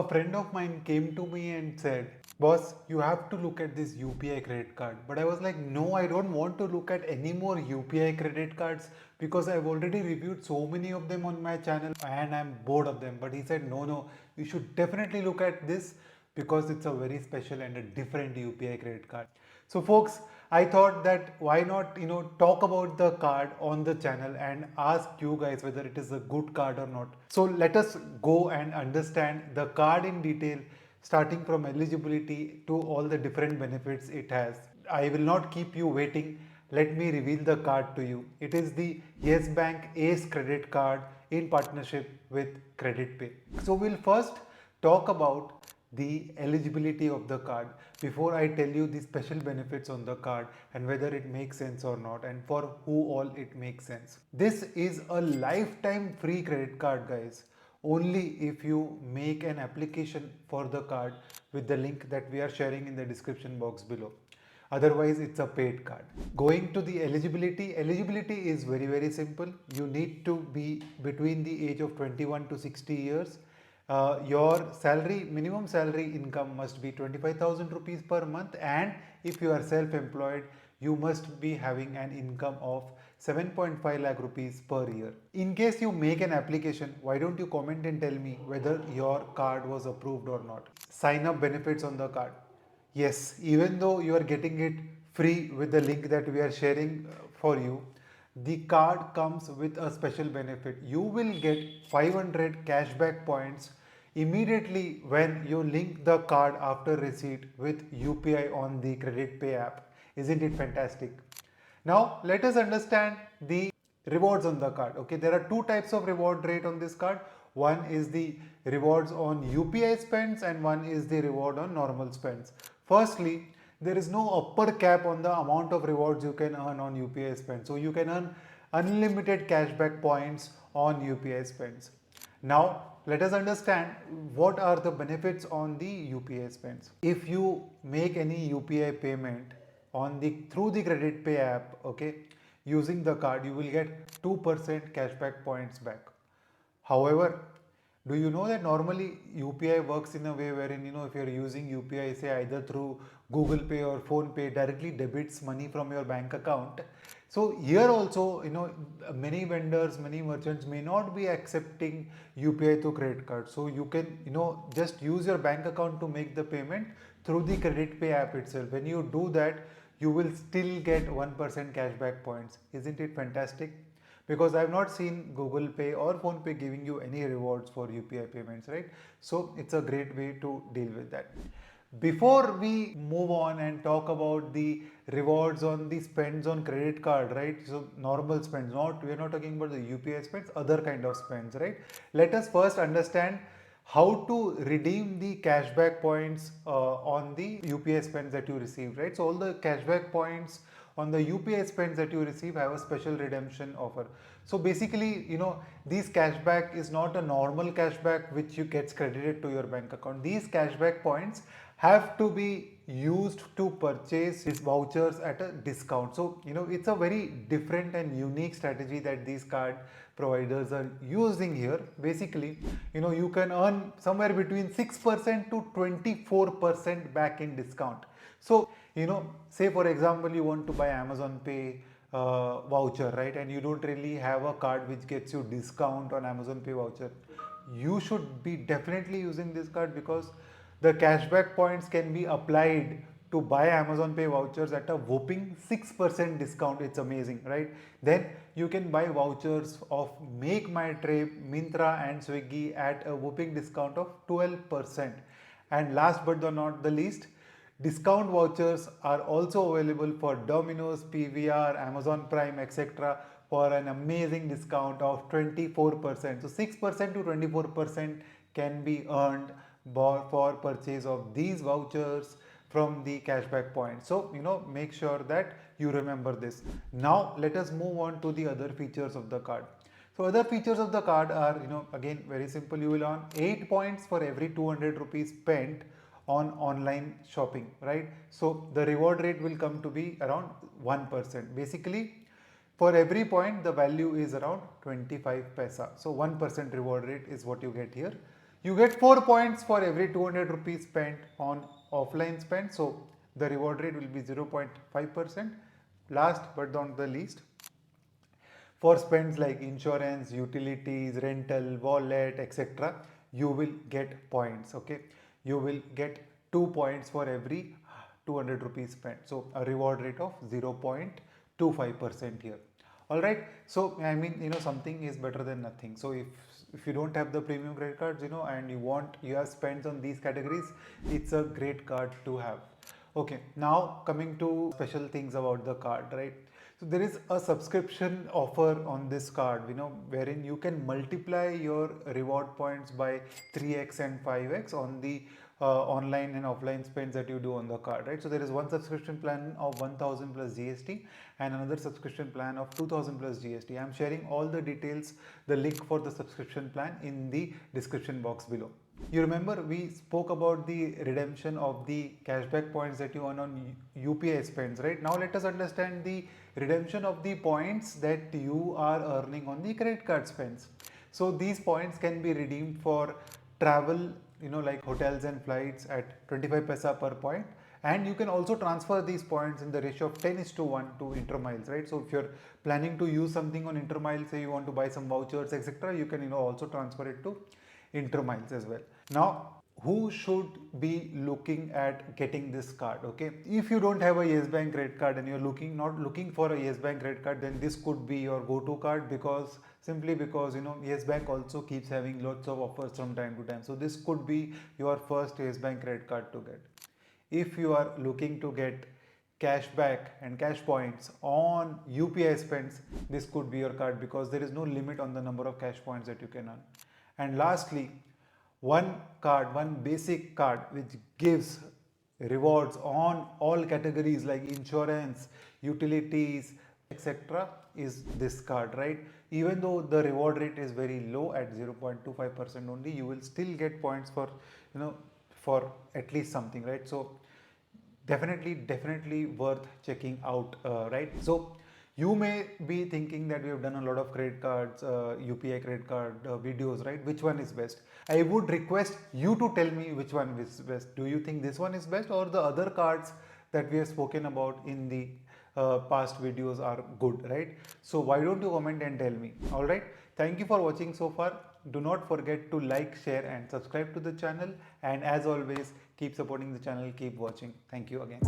a friend of mine came to me and said, "Boss, you have to look at this UPI credit card." But I was like, "No, I don't want to look at any more UPI credit cards because I've already reviewed so many of them on my channel and I'm bored of them." But he said, "No, no, you should definitely look at this because it's a very special and a different UPI credit card." So folks, I thought that why not, talk about the card on the channel and ask you guys whether it is a good card or not. So let us go and understand the card in detail, starting from eligibility to all the different benefits it has. I will not keep you waiting. Let me reveal the card to you. It is the Yes Bank Ace credit card in partnership with Kredit.Pe. So we'll first talk about the eligibility of the card before I tell you the special benefits on the card and whether it makes sense or not and for who all it makes sense. This is a lifetime free credit card, guys, only if you make an application for the card with the link that we are sharing in the description box below. Otherwise, it's a paid card. Going to the eligibility is very simple. You need to be between the age of 21 to 60 years. Your salary, minimum salary income must be 25,000 rupees per month, and if you are self-employed, you must be having an income of 7.5 lakh rupees per year. In case you make an application, why don't you comment and tell me whether your card was approved or not? Sign up benefits on the card. Yes, even though you are getting it free with the link that we are sharing for you, the card comes with a special benefit. You will get 500 cashback points immediately when you link the card after receipt with UPI on the Kredit.Pe app. Isn't it fantastic? Now let us understand the rewards on the card. Okay, there are two types of reward rate on this card. One is the rewards on UPI spends and one is the reward on normal spends. Firstly, there is no upper cap on the amount of rewards you can earn on UPI spends. So you can earn unlimited cashback points on UPI spends. Now let us understand what are the benefits on the UPI spends. If you make any UPI payment on the through the Kredit.Pe app, okay, using the card, you will get 2% cashback points back. However, do you know that normally UPI works in a way wherein, if you're using UPI, say either through Google Pay or Phone Pay, directly debits money from your bank account. So here also, many vendors, many merchants may not be accepting UPI to credit card. So you can, just use your bank account to make the payment through the Kredit.Pe app itself. When you do that, you will still get 1% cashback points. Isn't it fantastic? Because I have not seen Google Pay or Phone Pay giving you any rewards for UPI payments, right? So it's a great way to deal with that. Before we move on and talk about the rewards on the spends on credit card, right? So normal spends, not we are not talking about the UPI spends, other kind of spends, right? Let us first understand how to redeem the cashback points on the UPI spends that you received, right? So all the cashback points on the UPI spends that you receive have a special redemption offer. So basically, these cashback is not a normal cashback which you gets credited to your bank account. These cashback points have to be used to purchase these vouchers at a discount. So, it's a very different and unique strategy that these card providers are using here. Basically, you can earn somewhere between 6% to 24% back in discount. So, say for example, you want to buy Amazon Pay voucher, right? And you don't really have a card which gets you discount on Amazon Pay voucher. You should be definitely using this card because the cashback points can be applied to buy Amazon Pay vouchers at a whopping 6% discount. It's amazing, right? Then you can buy vouchers of Make My Trip, Myntra and Swiggy at a whopping discount of 12%. And last but not the least, discount vouchers are also available for Domino's, PVR, Amazon Prime, etc. for an amazing discount of 24%. So 6% to 24% can be earned for purchase of these vouchers from the cashback point. So, make sure that you remember this. Now, let us move on to the other features of the card. So, other features of the card are, again, very simple. You will earn 8 points for every 200 rupees spent on online shopping, right? So, the reward rate will come to be around 1%. Basically, for every point, the value is around 25 paisa. So 1% reward rate is what you get here. You get 4 points for every 200 rupees spent on offline spend. So the reward rate will be 0.5%. Last but not the least, for spends like insurance, utilities, rental, wallet, etc., you will get points. Okay, you will get 2 points for every 200 rupees spent. So a reward rate of 0.25% here. All right. So I mean, something is better than nothing. So if you don't have the premium credit cards, and you have spends on these categories, it's a great card to have. Okay, now coming to special things about the card, right? So there is a subscription offer on this card, wherein you can multiply your reward points by 3x and 5x on the online and offline spends that you do on the card, right? So there is one subscription plan of 1000 plus GST and another subscription plan of 2000 plus GST. I am sharing all the details, the link for the subscription plan in the description box below. You remember we spoke about the redemption of the cashback points that you earn on UPI spends, right? Now let us understand the redemption of the points that you are earning on the credit card spends. So these points can be redeemed for travel, like hotels and flights at 25 paisa per point. And you can also transfer these points in the ratio of 10:1 to Intermiles, right? So if you're planning to use something on Intermiles, say you want to buy some vouchers, etc., you can also transfer it to Intermiles as well. Now, who should be looking at getting this card? Okay, if you don't have a Yes Bank credit card and you're not looking for a Yes Bank credit card, then this could be your go-to card, because simply because Yes Bank also keeps having lots of offers from time to time. So this could be your first Yes Bank credit card to get. If you are looking to get cash back and cash points on UPI spends, this could be your card, because there is no limit on the number of cash points that you can earn. And lastly, one basic card which gives rewards on all categories like insurance, utilities, etc., is this card, right? Even though the reward rate is very low at 0.25% only, you will still get points for for at least something, right? So definitely worth checking out, right? So you may be thinking that we have done a lot of credit cards, UPI credit card videos, right? Which one is best? I would request you to tell me which one is best. Do you think this one is best, or the other cards that we have spoken about in the past videos are good, right? So why don't you comment and tell me? All right, thank you for watching so far. Do not forget to like, share and subscribe to the channel, and as always, keep supporting the channel, keep watching. Thank you again.